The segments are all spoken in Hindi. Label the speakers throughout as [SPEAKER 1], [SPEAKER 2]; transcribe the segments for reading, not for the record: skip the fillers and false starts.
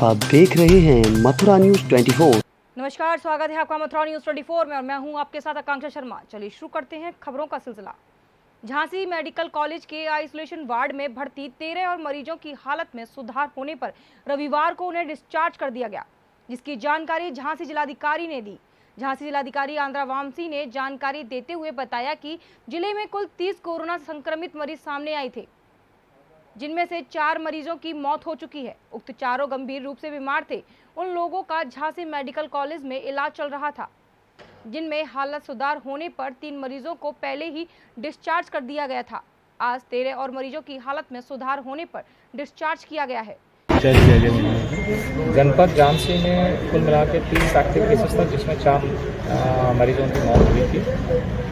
[SPEAKER 1] आप देख रहे हैं मथुरा न्यूज 24।
[SPEAKER 2] नमस्कार, स्वागत है आपका मथुरा न्यूज 24 में और मैं हूं आपके साथ आकांक्षा शर्मा। चलिए शुरू करते हैं खबरों का सिलसिला। झांसी मेडिकल कॉलेज के आइसोलेशन वार्ड में भर्ती 13 और मरीजों की हालत में सुधार होने पर रविवार को उन्हें डिस्चार्ज कर दिया गया, जिसकी जानकारी झांसी जिलाधिकारी ने दी। झांसी जिलाधिकारी आंद्रा वामसी ने जानकारी देते हुए बताया कि जिले में कुल 30 कोरोना संक्रमित मरीज सामने आए थे, जिनमें से 4 मरीजों की मौत हो चुकी है। उक्त चारों गंभीर रूप से बीमार थे। उन लोगों का झांसी मेडिकल कॉलेज में इलाज चल रहा था, जिनमें हालत सुधार होने पर 3 मरीजों को पहले ही डिस्चार्ज कर दिया गया था। आज 13 और मरीजों की हालत में सुधार होने पर डिस्चार्ज किया गया है।
[SPEAKER 3] जनपद झांसी में कुल मिला के 30 एक्टिव केसेस था, जिसमें 4 मरीजों की मौत हुई थी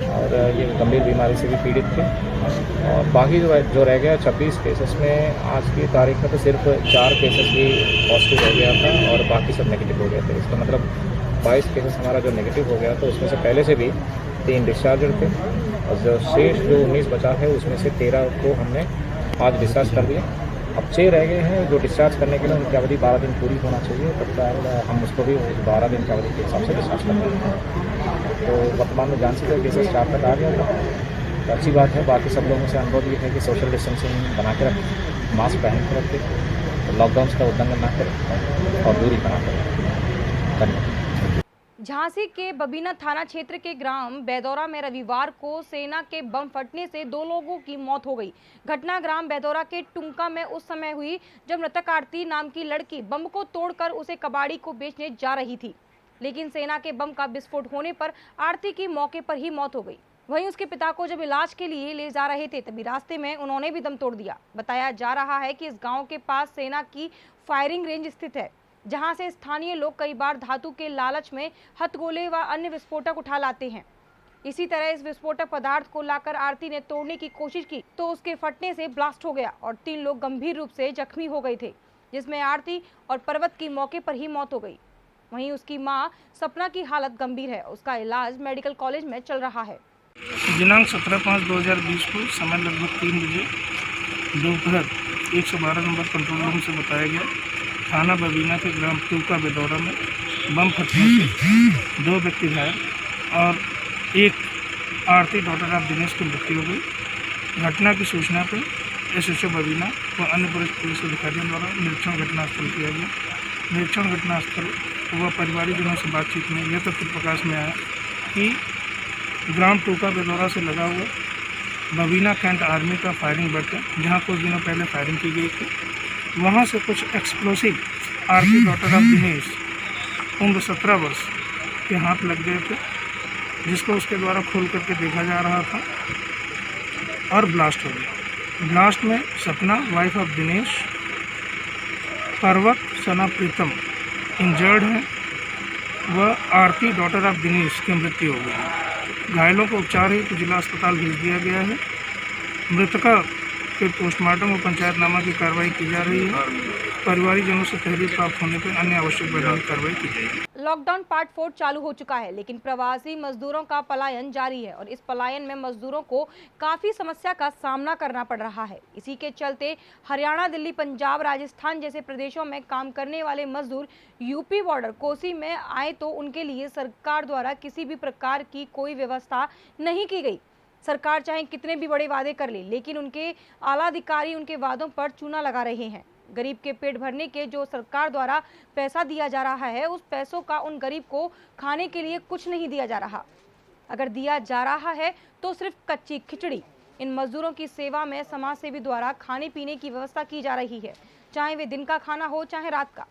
[SPEAKER 3] और ये गंभीर बीमारी से भी पीड़ित थे। और बाकी जो रह गया 26 केसेस में आज की तारीख में तो सिर्फ 4 केसेस ही पॉजिटिव हो गया था और बाकी सब नेगेटिव हो गए थे। इसका मतलब 22 केसेस हमारा जो नेगेटिव हो गया था उसमें से पहले से भी 3 डिस्चार्ज थे और जो शेष जो 19 बचा है उसमें से 13 को हमने आज डिस्चार्ज कर दिया। अब 6 रह गए हैं जो डिस्चार्ज करने के लिए उनकी अवधि 12 दिन पूरी होना चाहिए, तब तक हम उसको भी 12 दिन की अवधि के हिसाब से डिस्चार्ज कर देंगे। तो वर्तमान में झांसी का केसेस 4 तक आ गया था, तो अच्छी बात है। बाकी सब लोगों से अनुरोध ये है कि सोशल डिस्टेंसिंग बना के रखें, मास्क पहन के रखें, लॉकडाउन का उल्लंघन ना करें और दूरी बना कर रखें। धन्यवाद।
[SPEAKER 2] झांसी के बबीना थाना क्षेत्र के ग्राम बैदौरा में रविवार को सेना के बम फटने से 2 लोगों की मौत हो गई। घटना ग्राम बैदौरा के टुंका में उस समय हुई जब मृतक आरती नाम की लड़की बम को तोड़कर उसे कबाड़ी को बेचने जा रही थी, लेकिन सेना के बम का विस्फोट होने पर आरती की मौके पर ही मौत हो गई। वहीं उसके पिता को जब इलाज के लिए ले जा रहे थे तभी रास्ते में उन्होंने भी दम तोड़ दिया। बताया जा रहा है कि इस गाँव के पास सेना की फायरिंग रेंज स्थित है, जहां से स्थानीय लोग कई बार धातु के लालच में हथगोले व अन्य विस्फोटक उठा लाते हैं। इसी तरह इस विस्फोटक पदार्थ को लाकर आरती ने तोड़ने की कोशिश की तो उसके फटने से ब्लास्ट हो गया और 3 लोग गंभीर रूप से जख्मी हो गए थे, जिसमें आरती और पर्वत की मौके पर ही मौत हो गई। वहीं उसकी मां सपना की हालत गंभीर है, उसका इलाज मेडिकल कॉलेज में चल रहा है।
[SPEAKER 4] दिनांक 17/5/2020 को समय लगभग 3 बजे दोपहर 112 नंबर कंट्रोल रूम से बताया गया थाना बबीना के ग्राम टूका बेदौरा में बम फटने से 2 व्यक्ति घायल और एक आरती डॉक्टर ऑफ दिनेश की मृत्यु हो गई। घटना की सूचना पर एसएचओ बबीना व अन्य पुलिस अधिकारियों द्वारा निरीक्षण घटनास्थल किया गया। निरीक्षण घटनास्थल व परिवारजनों से बातचीत में यह तथ्य प्रकाश में आया कि ग्राम टूका बेदौरा से लगा हुआ बबीना कैंट आर्मी का फायरिंग बर्थ है, जहाँ कुछ दिनों पहले फायरिंग की गई थी। वहाँ से कुछ explosive Aarti doctor of Dinesh उम्र 17 वर्ष के हाथ लग गए थे, जिसको उसके द्वारा खोल करके देखा जा रहा था और ब्लास्ट हो गया। ब्लास्ट में सपना वाइफ ऑफ दिनेश, पर्वत सना प्रीतम इंजर्ड हैं व आरती डॉक्टर ऑफ दिनेश की मृत्यु हो गई। घायलों को उपचार हेतु जिला अस्पताल भेज दिया गया है। मृतका के पोस्टमार्टम और पंचायतनामा की कार्रवाई की जा रही है। परिवारजनों से तहरीर प्राप्त होने पर अन्य आवश्यक वैधानिक कार्रवाई की जाएगी।
[SPEAKER 2] लॉकडाउन पार्ट 4 चालू हो चुका है, लेकिन प्रवासी मजदूरों का पलायन जारी है और इस पलायन में मजदूरों को काफी समस्या का सामना करना पड़ रहा है। इसी के चलते हरियाणा, दिल्ली, पंजाब, राजस्थान जैसे प्रदेशों में काम करने वाले मजदूर यूपी बॉर्डर कोसी में आए तो उनके लिए सरकार द्वारा किसी भी प्रकार की कोई व्यवस्था नहीं की गई। सरकार चाहे कितने भी बड़े वादे कर ले, लेकिन उनके आला अधिकारी उनके वादों पर चूना लगा रहे हैं। गरीब के पेट भरने के जो सरकार द्वारा पैसा दिया जा रहा है, उस पैसों का उन गरीब को खाने के लिए कुछ नहीं दिया जा रहा। अगर दिया जा रहा है तो सिर्फ कच्ची खिचड़ी। इन मजदूरों की सेवा में समाज सेवी द्वारा खाने पीने की व्यवस्था की जा रही है, चाहे वे दिन का खाना हो चाहे रात का।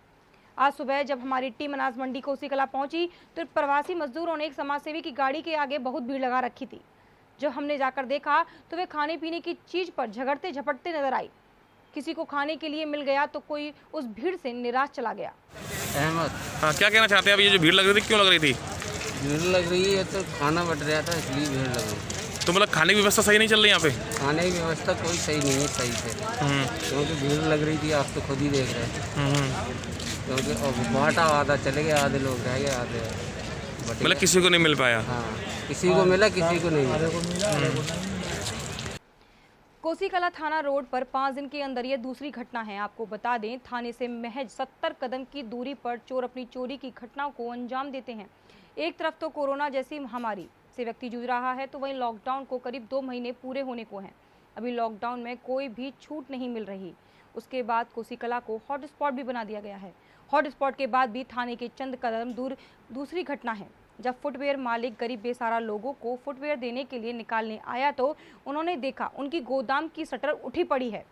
[SPEAKER 2] आज सुबह जब हमारी टीम अनाज मंडी कोसी कला पहुंची तो प्रवासी मजदूरों ने एक समाज सेवी की गाड़ी के आगे बहुत भीड़ लगा रखी थी। जब हमने जाकर देखा तो वे खाने पीने की चीज पर झगड़ते झपटते नजर आई। किसी को खाने के लिए मिल गया तो कोई उस भीड़ से निराश चला गया।
[SPEAKER 5] अहमद,
[SPEAKER 6] हाँ, क्या कहना चाहते हैं? अब ये जो भीड़ लग रही थी, क्यों लग रही थी?
[SPEAKER 5] भीड़ लग रही है तो खाना बट रहा था, इसलिए भीड़ लग रही है।
[SPEAKER 6] तो मतलब खाने की व्यवस्था सही नहीं चल रही यहाँ पे?
[SPEAKER 5] खाने की व्यवस्था कोई सही नहीं है सही से, क्योंकि भीड़ लग रही थी। आप तो खुद ही देख रहे हैं, क्योंकि बांटा आधा चले गए, आधे लोग रह गए, आधे
[SPEAKER 6] मतलब किसी को नहीं मिल पाया।
[SPEAKER 5] हाँ, किसी को मिला, किसी को नहीं मिला।
[SPEAKER 2] कोसीकला थाना रोड पर 5 दिन के अंदर ये दूसरी घटना है। आपको बता दें, थाने से महज 70 कदम की दूरी पर चोर अपनी चोरी की घटनाओं को अंजाम देते हैं। एक तरफ तो कोरोना जैसी महामारी से व्यक्ति जूझ रहा है, तो वहीं लॉकडाउन को करीब 2 महीने पूरे होने को हैं। अभी लॉकडाउन में कोई भी छूट नहीं मिल रही। उसके बाद कोसीकला को हॉटस्पॉट भी बना दिया गया है। हॉटस्पॉट के बाद भी थाने के चंद कदम दूर दूसरी घटना है, जब फुटवेयर मालिक गरीब बेसहारा लोगों को फुटवेयर देने के लिए निकालने आया तो उन्होंने देखा उनकी गोदाम की शटर उठी पड़ी है।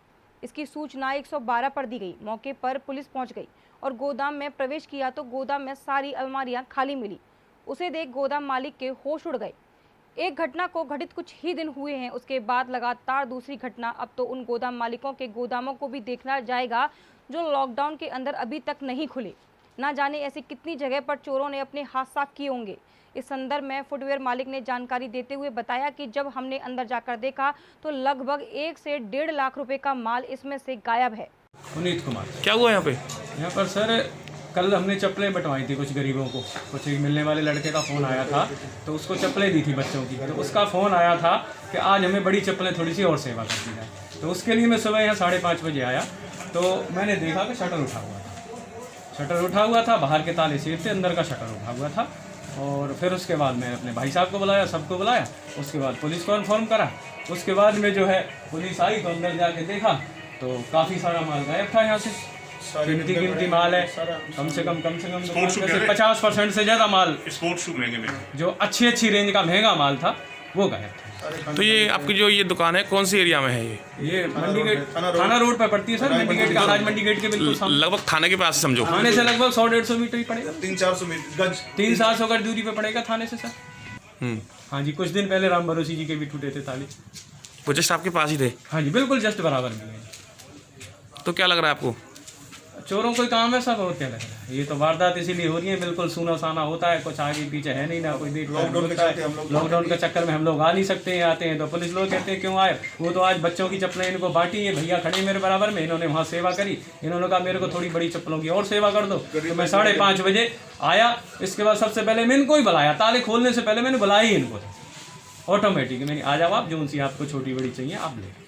[SPEAKER 2] इसकी सूचना 112 पर दी गई। मौके पर पुलिस पहुंच गई और गोदाम में प्रवेश किया तो गोदाम में सारी अलमारियां खाली मिली। उसे देख गोदाम मालिक के होश उड़ गए। एक घटना को घटित कुछ ही दिन हुए हैं, उसके बाद लगातार दूसरी घटना। अब तो उन गोदाम मालिकों के गोदामों को भी देखना जाएगा जो लॉकडाउन के अंदर अभी तक नहीं खुले। ना जाने ऐसी कितनी जगह पर चोरों ने अपने हाथ साफ किए होंगे। इस संदर्भ में फुटवेयर मालिक ने जानकारी देते हुए बताया कि जब हमने अंदर जाकर देखा तो लगभग 1 से 1.5 लाख रुपए का माल इसमें से गायब है।
[SPEAKER 7] पुनीत कुमार।
[SPEAKER 6] क्या हुआ यहाँ पे?
[SPEAKER 7] यहाँ पर सर कल हमने चप्पलें बंटवाई थी कुछ गरीबों को। कुछ मिलने वाले लड़के का फ़ोन आया था तो उसको चप्पलें दी थी बच्चों की। तो उसका फ़ोन आया था कि आज हमें बड़ी चप्पलें थोड़ी सी और सेवा कर दी जाए। तो उसके लिए मैं सुबह यहाँ 5:30 बजे आया तो मैंने देखा कि शटर उठा हुआ था। शटर उठा हुआ था, बाहर के ताले सील थे, अंदर का शटर उठा हुआ था। और फिर उसके बाद मैं अपने भाई साहब को बुलाया, सबको बुलाया। उसके बाद पुलिस को इन्फॉर्म करा। उसके बाद में जो है पुलिस आई तो अंदर जाके देखा तो काफ़ी सारा माल गायब था। यहाँ से कीमती माल है, कम से कम 50% से ज़्यादा माल
[SPEAKER 8] स्पोर्ट्स शू महंगे में
[SPEAKER 7] जो अच्छी रेंज का महंगा माल था वो गायब था।
[SPEAKER 6] तो ये आपकी जो ये दुकान है कौन सी एरिया में है? ये
[SPEAKER 7] मंडी गेट थाना रोड पर पड़ती है सर। मंडी गेट का अनाज मंडी गेट के बिल्कुल सामने।
[SPEAKER 6] लगभग थाने के पास समझो।
[SPEAKER 7] थाने से लगभग 100-150 मीटर ही पड़ेगा।
[SPEAKER 8] 300-400 मीटर गज
[SPEAKER 7] 300-400 गज दूरी पे पड़ेगा थाने से सर। हाँ जी, कुछ दिन पहले राम भरोसी जी के भी टूटे थे ताले।
[SPEAKER 6] वो जस्ट आपके पास ही थे?
[SPEAKER 7] हाँ जी, बिल्कुल जस्ट बराबर में है।
[SPEAKER 6] तो क्या लग रहा है आपको?
[SPEAKER 7] चोरों को काम है सब। और क्या लग रहा है, ये तो वारदात इसीलिए हो रही है। बिल्कुल सूना साना होता है, कुछ आगे पीछे है नहीं, ना कोई देख। लॉकडाउन के चक्कर में हम लोग आ नहीं सकते हैं। आते हैं तो पुलिस लोग कहते हैं क्यों आए। वो तो आज बच्चों की चप्पलें इनको बांटी है, भैया खड़े मेरे बराबर में, इन्होंने वहाँ सेवा करी। इन्होंने कहा मेरे को थोड़ी बड़ी चप्पलों की और सेवा कर दो। तो मैं 5:30 बजे आया। इसके बाद सबसे पहले मैं इनको ही बुलाया। ताले खोलने से पहले मैंने बुलाया ही इनको ऑटोमेटिक। मैंने आ जाओ आप, जो सी आपको छोटी बड़ी चाहिए आप ले।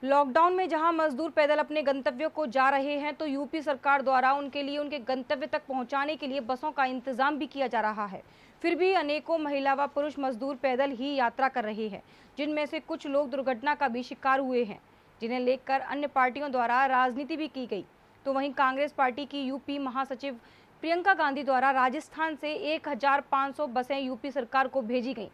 [SPEAKER 2] लॉकडाउन में जहां मजदूर पैदल अपने गंतव्यों को जा रहे हैं तो यूपी सरकार द्वारा उनके लिए उनके गंतव्य तक पहुंचाने के लिए बसों का इंतजाम भी किया जा रहा है। फिर भी अनेकों महिला व पुरुष मजदूर पैदल ही यात्रा कर रहे हैं, जिनमें से कुछ लोग दुर्घटना का भी शिकार हुए हैं, जिन्हें लेकर अन्य पार्टियों द्वारा राजनीति भी की गई। तो वहीं कांग्रेस पार्टी की यूपी महासचिव प्रियंका गांधी द्वारा राजस्थान से 1500 बसें यूपी सरकार को भेजी गईं,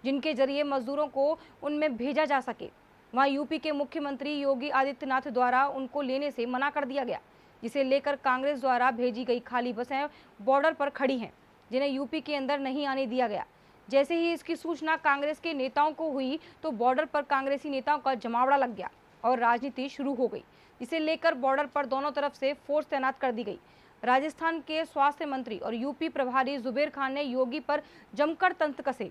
[SPEAKER 2] जिनके जरिए मजदूरों को उनमें भेजा जा सके। वहाँ यूपी के मुख्यमंत्री योगी आदित्यनाथ द्वारा उनको लेने से मना कर दिया गया, जिसे लेकर कांग्रेस द्वारा भेजी गई खाली बसें बॉर्डर पर खड़ी हैं, जिन्हें यूपी के अंदर नहीं आने दिया गया। जैसे ही इसकी सूचना कांग्रेस के नेताओं को हुई तो बॉर्डर पर कांग्रेसी नेताओं का जमावड़ा लग गया और राजनीति शुरू हो गई, जिसे लेकर बॉर्डर पर दोनों तरफ से फोर्स तैनात कर दी गई। राजस्थान के स्वास्थ्य मंत्री और यूपी प्रभारी जुबेर खान ने योगी पर जमकर तंत्र कसे।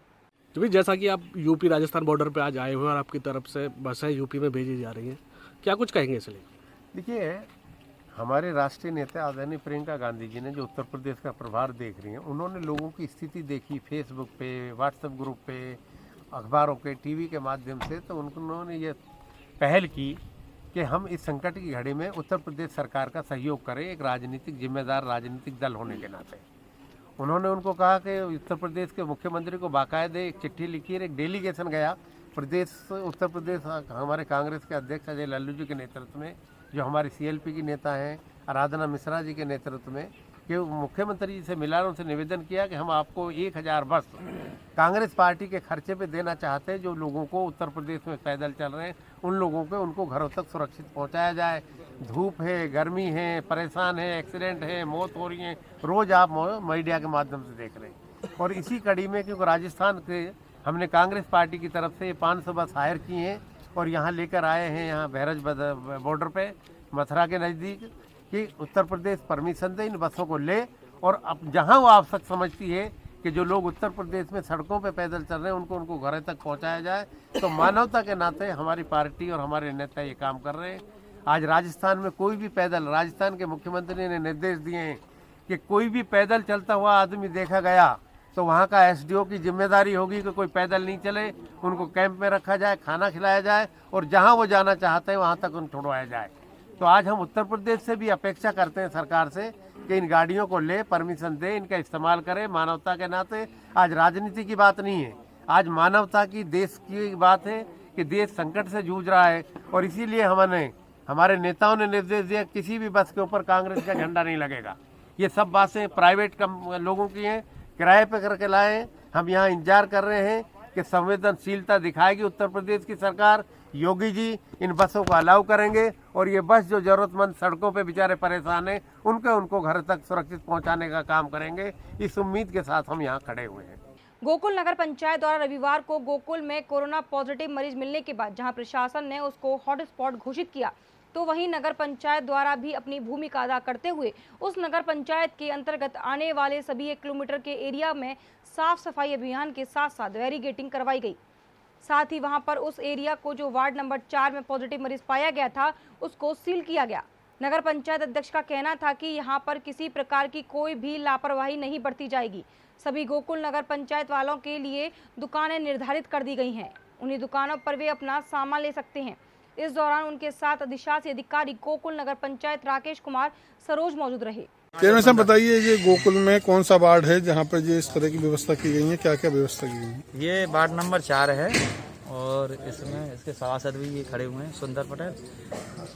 [SPEAKER 9] तो जैसा कि आप यूपी राजस्थान बॉर्डर पे आज आए हुए हैं और आपकी तरफ से बसें यूपी में भेजी जा रही हैं, क्या कुछ कहेंगे इसलिए?
[SPEAKER 10] देखिए, हमारे राष्ट्रीय नेता आदरणीय प्रियंका गांधी जी ने जो उत्तर प्रदेश का प्रभार देख रही हैं, उन्होंने लोगों की स्थिति देखी फेसबुक पे, व्हाट्सएप ग्रुप पे, अखबारों के, टीवी के माध्यम से। तो उन्होंने ये पहल की कि हम इस संकट की घड़ी में उत्तर प्रदेश सरकार का सहयोग करें, एक राजनीतिक जिम्मेदार राजनीतिक दल होने के नाते। उन्होंने उनको कहा कि उत्तर प्रदेश के मुख्यमंत्री को बाकायदे एक चिट्ठी लिखी है। एक डेलीगेशन गया उत्तर प्रदेश हमारे कांग्रेस के अध्यक्ष अजय लल्लू जी के नेतृत्व में, जो हमारे CLP की नेता हैं आराधना मिश्रा जी के नेतृत्व में, कि मुख्यमंत्री जी से मिला और उनसे निवेदन किया कि हम आपको 1000 बस कांग्रेस पार्टी के खर्चे पे देना चाहते हैं। जो लोगों को उत्तर प्रदेश में पैदल चल रहे हैं उन लोगों को उनको घरों तक सुरक्षित पहुंचाया जाए। धूप है, गर्मी है, परेशान है, एक्सीडेंट है, मौत हो रही है, रोज़ आप मीडिया के माध्यम से देख रहे हैं। और इसी कड़ी में क्योंकि राजस्थान के हमने कांग्रेस पार्टी की तरफ से 500 बस हायर की हैं और यहाँ लेकर आए हैं, यहाँ बहरज बॉर्डर पे मथुरा के नज़दीक, कि उत्तर प्रदेश परमिशन दे इन बसों को ले। और अब जहाँ वो आवश्यक समझती है कि जो लोग उत्तर प्रदेश में सड़कों पे पैदल चल रहे हैं उनको घर तक पहुँचाया जाए। तो मानवता के नाते हमारी पार्टी और हमारे नेता ये काम कर रहे हैं। आज राजस्थान में कोई भी पैदल, राजस्थान के मुख्यमंत्री ने निर्देश दिए हैं कि कोई भी पैदल चलता हुआ आदमी देखा गया तो वहाँ का एसडीओ की जिम्मेदारी होगी कि कोई पैदल नहीं चले, उनको कैंप में रखा जाए, खाना खिलाया जाए और जहाँ वो जाना चाहते हैं वहाँ तक उनको छोड़वाया जाए। तो आज हम उत्तर प्रदेश से भी अपेक्षा करते हैं सरकार से कि इन गाड़ियों को ले, परमिशन दे, इनका इस्तेमाल करें मानवता के नाते। आज राजनीति की बात नहीं है, आज मानवता की, देश की बात है कि देश संकट से जूझ रहा है और इसीलिए हमारे नेताओं ने निर्देश दिया किसी भी बस के ऊपर कांग्रेस का झंडा नहीं लगेगा। ये सब बातें प्राइवेट लोगों की हैं, किराए पे करके लाए। हम यहाँ इंतजार कर रहे हैं कि संवेदनशीलता दिखाएगी उत्तर प्रदेश की सरकार, योगी जी इन बसों को अलाउ करेंगे और ये बस जो ज़रूरतमंद सड़कों पे बेचारे परेशान हैं उनको घर तक सुरक्षित पहुंचाने का काम करेंगे। इस उम्मीद के साथ हम यहाँ खड़े हुए हैं।
[SPEAKER 2] गोकुल नगर पंचायत द्वारा रविवार को गोकुल में कोरोना पॉजिटिव मरीज मिलने के बाद जहां प्रशासन ने उसको हॉटस्पॉट घोषित किया, तो वहीं नगर पंचायत द्वारा भी अपनी भूमिका अदा करते हुए उस नगर पंचायत के अंतर्गत आने वाले सभी 1 किलोमीटर के एरिया में साफ सफाई अभियान के साथ साथ बैरिकेडिंग करवाई गई। साथ ही वहां पर उस एरिया को जो वार्ड नंबर 4 में पॉजिटिव मरीज पाया गया था उसको सील किया गया। नगर पंचायत अध्यक्ष का कहना था कि यहां पर किसी प्रकार की कोई भी लापरवाही नहीं बरती जाएगी। सभी गोकुल नगर पंचायत वालों के लिए दुकानें निर्धारित कर दी गई हैं, उन्हीं दुकानों पर वे अपना सामान ले सकते हैं। इस दौरान उनके साथ अधिशासी अधिकारी गोकुल नगर पंचायत राकेश कुमार सरोज मौजूद रहे।
[SPEAKER 11] चेयरमैन साहब बताइए, ये गोकुल में कौन सा वार्ड है जहाँ पर ये इस तरह की व्यवस्था की गई है, क्या क्या व्यवस्था की गई है?
[SPEAKER 5] ये वार्ड नंबर 4 है और इसमें इसके सभासद भी ये खड़े हुए हैं, सुंदर पटेल।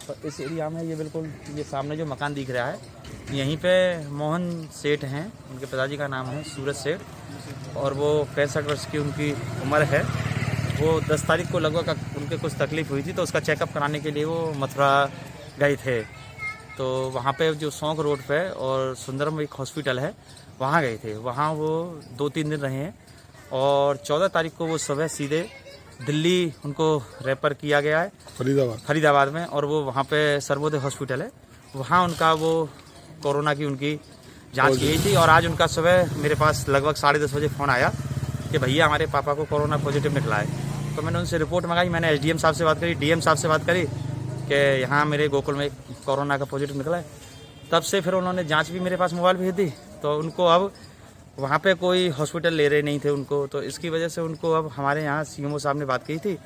[SPEAKER 5] तो इस एरिया में ये बिल्कुल ये सामने जो मकान दिख रहा है, यहीं पे मोहन सेठ हैं, उनके पिताजी का नाम है सूरज सेठ और वो 65 वर्ष की उनकी उम्र है। वो 10 तारीख को लगभग उनके कुछ तकलीफ हुई थी तो उसका चेकअप कराने के लिए वो मथुरा गए थे। तो वहाँ पे जो सौंक रोड पे और सुंदरम एक हॉस्पिटल है वहाँ गए थे। वहाँ वो 2-3 दिन रहे हैं और 14 तारीख को वो सुबह सीधे दिल्ली उनको रेफर किया गया है फरीदाबाद में, और वो वहाँ पे सर्वोदय हॉस्पिटल है, वहाँ उनका वो कोरोना की उनकी जांच की गई थी। और आज उनका सुबह मेरे पास लगभग 10:30 बजे फ़ोन आया कि भैया हमारे पापा को कोरोना पॉजिटिव निकला है। तो मैंने उनसे रिपोर्ट मंगाई, मैंने एसडीएम साहब से बात करी, डीएम साहब से बात करी कि यहाँ मेरे गोकुल में कोरोना का पॉजिटिव निकला है। तब से फिर उन्होंने जांच भी मेरे पास मोबाइल भेज दी। तो उनको अब वहाँ पे कोई हॉस्पिटल ले रहे नहीं थे उनको, तो इसकी वजह से उनको अब हमारे यहाँ सीएमओ साहब ने बात की थी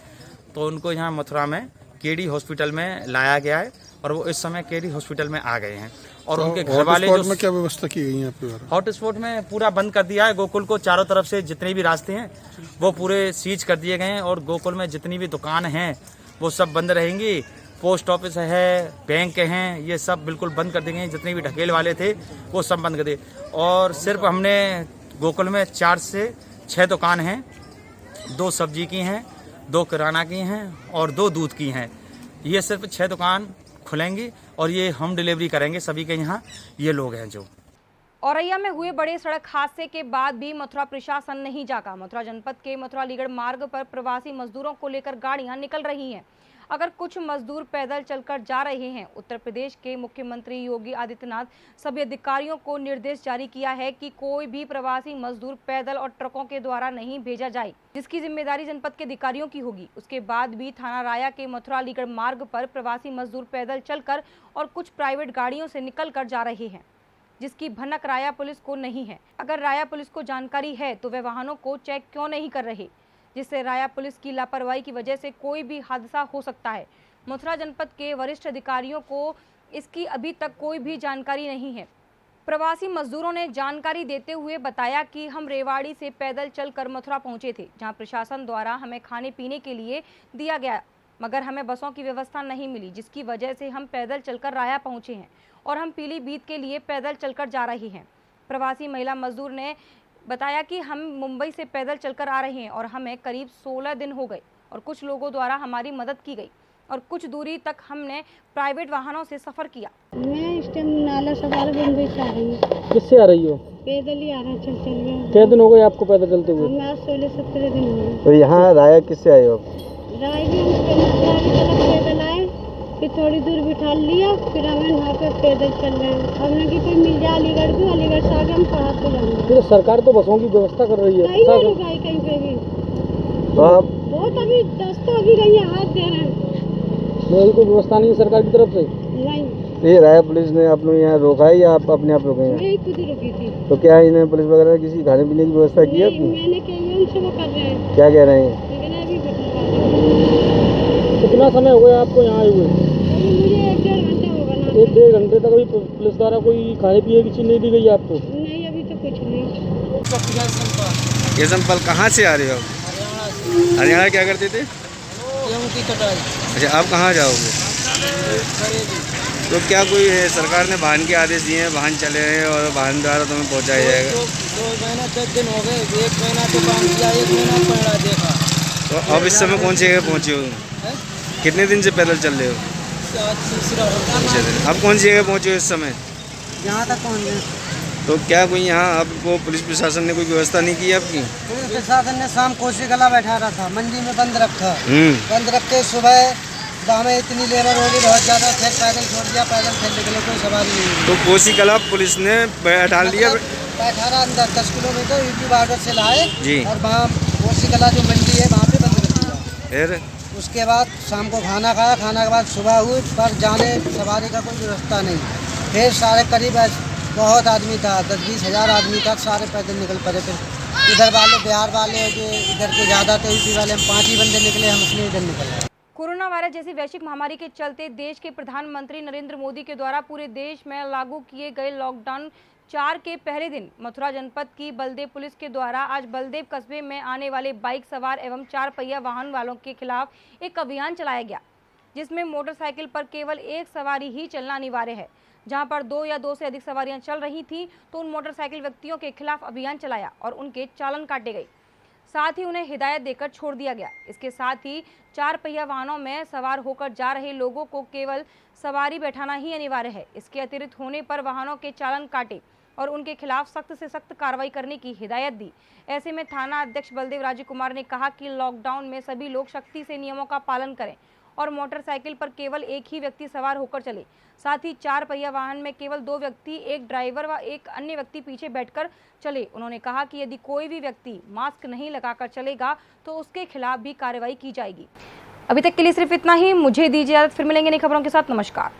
[SPEAKER 5] तो उनको यहाँ मथुरा में केडी हॉस्पिटल में लाया गया है और वो इस समय केडी हॉस्पिटल में आ गए हैं। और तो उनके घर वाले जो
[SPEAKER 11] क्या व्यवस्था की गई है?
[SPEAKER 5] हॉटस्पॉट में पूरा बंद कर दिया है। गोकुल को चारों तरफ से जितने भी रास्ते हैं वो पूरे सीज कर दिए गए हैं और गोकुल में जितनी भी दुकान हैं वो सब बंद रहेंगी। पोस्ट ऑफिस है, बैंक हैं, ये सब बिल्कुल बंद कर दिए गए हैं। जितने भी ढकेल वाले थे वो सब बंद कर दिए और सिर्फ हमने गोकुल में 4 से 6 दुकान हैं, 2 सब्जी की हैं, 2 किराना की हैं और 2 दूध की हैं। ये सिर्फ 6 दुकान खुलेंगी और ये होम डिलीवरी करेंगे सभी के यहाँ ये लोग हैं जो।
[SPEAKER 2] औरैया में हुए बड़े सड़क हादसे के बाद भी मथुरा प्रशासन नहीं जागा। मथुरा जनपद के मथुरा अलीगढ़ मार्ग पर प्रवासी मजदूरों को लेकर गाड़ियां निकल रही हैं। अगर कुछ मजदूर पैदल चलकर जा रहे हैं। उत्तर प्रदेश के मुख्यमंत्री योगी आदित्यनाथ सभी अधिकारियों को निर्देश जारी किया है कि कोई भी प्रवासी मजदूर पैदल और ट्रकों के द्वारा नहीं भेजा जाए, जिसकी जिम्मेदारी जनपद के अधिकारियों की होगी। उसके बाद भी थाना राया के मथुरा अलीगढ़ मार्ग पर प्रवासी मजदूर पैदल चलकर और कुछ प्राइवेट गाड़ियों से निकल कर जा रहे हैं, जिसकी भनक राया पुलिस को नहीं है। अगर राया पुलिस को जानकारी है तो वे वाहनों को चेक क्यों नहीं कर रहे, जिससे राया पुलिस की लापरवाही की वजह से कोई भी हादसा हो सकता है। मथुरा जनपद के वरिष्ठ अधिकारियों को इसकी अभी तक कोई भी जानकारी नहीं है। प्रवासी मजदूरों ने जानकारी देते हुए बताया कि हम रेवाड़ी से पैदल चलकर मथुरा पहुंचे थे, जहां प्रशासन द्वारा हमें खाने पीने के लिए दिया गया, मगर हमें बसों की व्यवस्था नहीं मिली, जिसकी वजह से हम पैदल चलकर राया पहुंचे हैं और हम पीलीभीत के लिए पैदल चलकर जा रहे हैं। प्रवासी महिला मजदूर ने बताया कि हम मुंबई से पैदल चलकर आ रहे हैं और हमें करीब 16 दिन हो गए और कुछ लोगों द्वारा हमारी मदद की गई और कुछ दूरी तक हमने प्राइवेट वाहनों से सफर किया।
[SPEAKER 12] मैं स्टैंड नाला सवार मुंबई से आ रही हूँ।
[SPEAKER 9] किससे आ रही हो?
[SPEAKER 12] पैदल ही आ रहा, चल गया।
[SPEAKER 9] कितने दिन हो गए आपको पैदल चलते हुए?
[SPEAKER 12] मैं 16-17 दिन हो गए।
[SPEAKER 1] तो यहाँ राया किससे आए हो?
[SPEAKER 12] राय भी हम पैदल आए, फिर थोड़ी दूर बिठा लिया, फिर हमें वहाँ पे पैदल चल रहे हैं। हमने कि कोई मिल जाए अलीगढ़ को, अलीगढ़ से आगे हम पहाड़ पे जाएंगे।
[SPEAKER 9] तो सरकार तो बसों की व्यवस्था कर रही है,
[SPEAKER 12] कहीं नहीं रुकाई कहीं पे भी।
[SPEAKER 1] तो आप
[SPEAKER 12] बहुत अभी 10 तो अभी गई हाथ दे रहे हैं।
[SPEAKER 9] कोई व्यवस्था नहीं है सरकार की तरफ से?
[SPEAKER 12] नहीं।
[SPEAKER 1] ये राया पुलिस ने आप लोग यहाँ रोका है या आप अपने आप रोके हैं?
[SPEAKER 12] मैं खुद रुकी थी।
[SPEAKER 1] तो क्या इन्हें पुलिस वगैरह किसी खाने पीने की व्यवस्था की है अपनी?
[SPEAKER 12] मैंने कही है उनसे, वो कर रहे हैं।
[SPEAKER 1] क्या कह रहे हैं?
[SPEAKER 12] लेकिन अभी बिठा रहे
[SPEAKER 9] कितना समय हो गया आपको यहाँ आए हुए?
[SPEAKER 12] हैं। मुझे 1-1.5 घंटा होगा ना।
[SPEAKER 9] 1-1.5 घंटे तक अभी पुलिस द्वारा कोई खाने पीने की चीज़ नहीं दी गई आपको?
[SPEAKER 12] नहीं, अभी तो कुछ नहीं।
[SPEAKER 1] ये संपल कहाँ से आ रहे हो? हरियाणा क्या करते थे? अच्छा, आप कहाँ जाओगे? तो क्या कोई सरकार ने वाहन के आदेश दिए हैं, वाहन चले हैं और वाहन द्वारा तुम्हें पहुँचाया जाएगा?
[SPEAKER 13] 2 महीना 10 दिन हो गए, 1 महीना तो काम किया, 1 महीना पहला देखा।
[SPEAKER 1] तो अब इस समय कौन सी जगह पहुँचे हो? कितने दिन से पैदल चल रहे हो? अच्छा, अब कौन सी जगह पहुँचे हो इस समय?
[SPEAKER 13] यहाँ तक पहुँच गए।
[SPEAKER 1] तो क्या कोई यहाँ आपको पुलिस प्रशासन ने कोई व्यवस्था नहीं की आपकी?
[SPEAKER 13] पुलिस प्रशासन ने शाम कोसी गला बैठा रहा था, मंडी में बंद रखा। बंद रखते सुबह हमें इतनी लेबर होगी बहुत ज़्यादा, फिर पैदल छोड़ दिया, पैदल फिर निकले, कोई सवारी नहीं।
[SPEAKER 1] तो कोसी कला पुलिस ने बैठा लिया?
[SPEAKER 13] बैठा रहा अंदर 10 किलोमीटर यूपी बॉर्डर से लाए
[SPEAKER 1] जी।
[SPEAKER 13] और वहाँ कोसी कला जो मंडी है वहाँ पे बंद कर दिया।
[SPEAKER 1] फिर
[SPEAKER 13] उसके बाद शाम को खाना खाया, खाना के बाद सुबह हुई, पर जाने सवारी का कोई व्यवस्था नहीं। फिर सारे करीब बहुत आदमी था, 10-20 हज़ार आदमी था, सारे पैदल निकल पड़े। फिर इधर वाले बिहार वाले जो इधर के ज़्यादा थे, यूपी वाले हम 5 ही बंदे निकले, हम इसलिए इधर निकले।
[SPEAKER 2] कोरोना वायरस जैसी वैश्विक महामारी के चलते देश के प्रधानमंत्री नरेंद्र मोदी के द्वारा पूरे देश में लागू किए गए लॉकडाउन 4 के पहले दिन मथुरा जनपद की बलदेव पुलिस के द्वारा आज बलदेव कस्बे में आने वाले बाइक सवार एवं 4 पहिया वाहन वालों के खिलाफ एक अभियान चलाया गया, जिसमें मोटरसाइकिल पर केवल एक सवारी ही चलना अनिवार्य है। जहां पर 2 या 2 से अधिक सवारियां चल रही थीं तो उन मोटरसाइकिल व्यक्तियों के खिलाफ अभियान चलाया और उनके चालान काटे गए, साथ ही उन्हें हिदायत देकर छोड़ दिया गया। इसके साथ ही 4 पहिया वाहनों में सवार होकर जा रहे लोगों को केवल सवारी बैठाना ही अनिवार्य है। इसके अतिरिक्त होने पर वाहनों के चालान काटे और उनके खिलाफ सख्त से सख्त कार्रवाई करने की हिदायत दी। ऐसे में थाना अध्यक्ष बलदेव राजू कुमार ने कहा कि लॉकडाउन में सभी लोग सख्ती से नियमों का पालन करें और मोटरसाइकिल पर केवल एक ही व्यक्ति सवार होकर चले। साथ ही 4 पहिया वाहन में केवल 2 व्यक्ति, एक ड्राइवर व एक अन्य व्यक्ति पीछे बैठकर चले। उन्होंने कहा कि यदि कोई भी व्यक्ति मास्क नहीं लगाकर चलेगा तो उसके खिलाफ भी कार्रवाई की जाएगी। अभी तक के लिए सिर्फ इतना ही। मुझे दीजिए इजाजत, फिर मिलेंगे नई खबरों के साथ। नमस्कार।